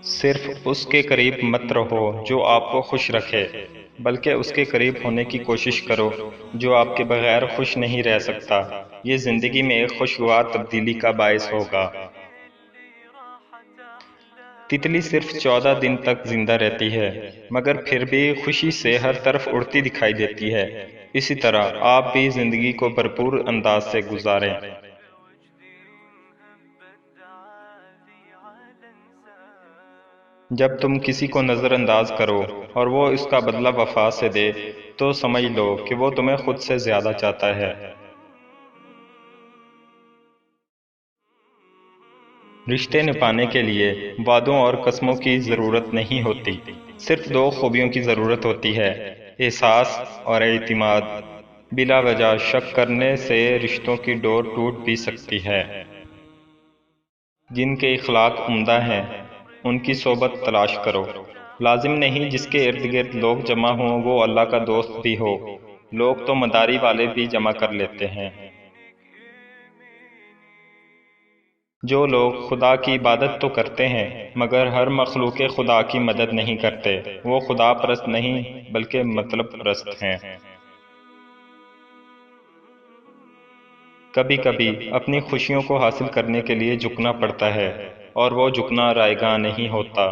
صرف اس کے قریب مت رہو جو آپ کو خوش رکھے، بلکہ اس کے قریب ہونے کی کوشش کرو جو آپ کے بغیر خوش نہیں رہ سکتا۔ یہ زندگی میں ایک خوشگوار تبدیلی کا باعث ہوگا۔ تتلی صرف 14 دن تک زندہ رہتی ہے، مگر پھر بھی خوشی سے ہر طرف اڑتی دکھائی دیتی ہے۔ اسی طرح آپ بھی زندگی کو بھرپور انداز سے گزاریں۔ جب تم کسی کو نظر انداز کرو اور وہ اس کا بدلہ وفا سے دے، تو سمجھ لو کہ وہ تمہیں خود سے زیادہ چاہتا ہے۔ رشتے نبھانے کے لیے وعدوں اور قسموں کی ضرورت نہیں ہوتی، صرف دو خوبیوں کی ضرورت ہوتی ہے: احساس اور اعتماد۔ بلا وجہ شک کرنے سے رشتوں کی ڈور ٹوٹ بھی سکتی ہے۔ جن کے اخلاق عمدہ ہیں، ان کی صحبت تلاش کرو۔ لازم نہیں جس کے ارد گرد لوگ جمع ہوں وہ اللہ کا دوست بھی ہو، لوگ تو مداری والے بھی جمع کر لیتے ہیں۔ جو لوگ خدا کی عبادت تو کرتے ہیں مگر ہر مخلوق خدا کی مدد نہیں کرتے، وہ خدا پرست نہیں بلکہ مطلب پرست ہیں۔ کبھی کبھی اپنی خوشیوں کو حاصل کرنے کے لیے جھکنا پڑتا ہے، اور وہ جھکنا رائیگاں نہیں ہوتا۔